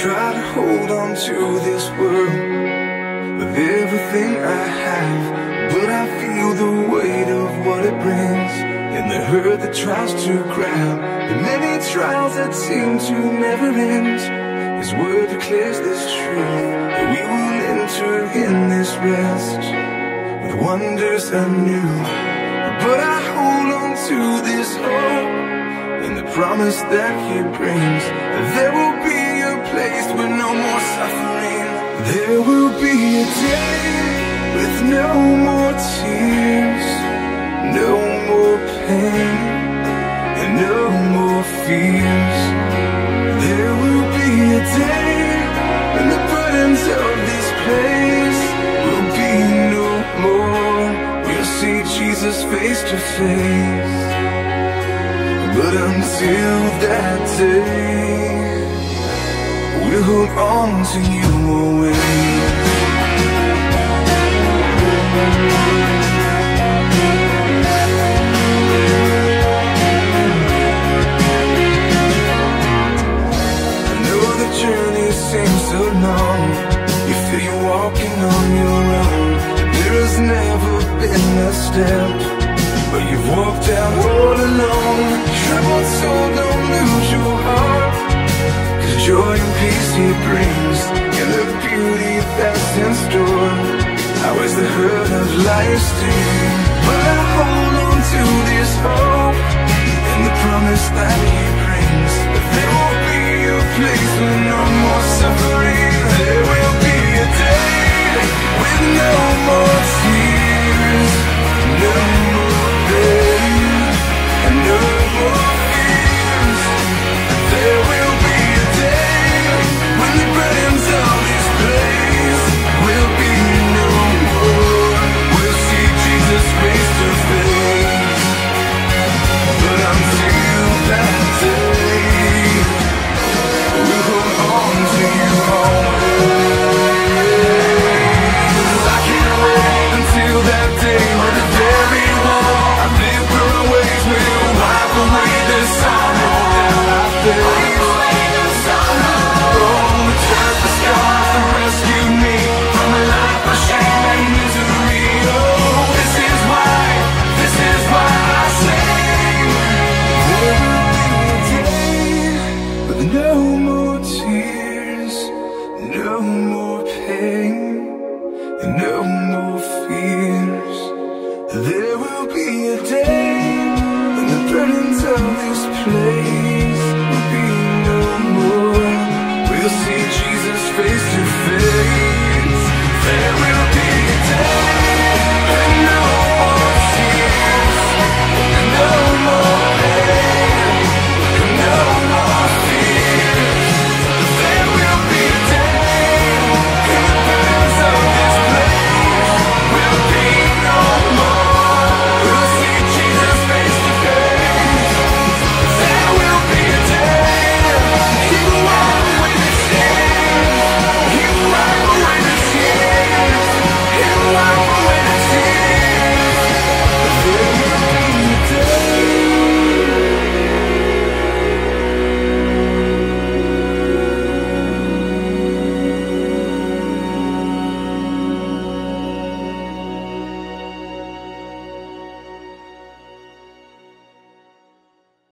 try to hold on to this world with everything I have, but I feel the weight of what it brings, and the hurt that tries to grab, the many trials that seem to never end. His word declares this truth, that we will enter in this rest with wonders anew. But I hold on to this hope and the promise that He brings, that there will be a place with no more suffering. There will be a day with no more tears, no more pain, and no more fears. There will be a day when the burdens of this place will be no more. We'll see Jesus face to face. But until that day, we'll hold on to You always. I know the journey seems so long, you feel you're walking on your own. There has never been a step, but you've walked out all alone. Troubled soul, don't lose your heart, 'cause joy and peace He brings, and the beauty that's in store outweighs the hurt of life's sting. But I hold on to this hope and the promise that He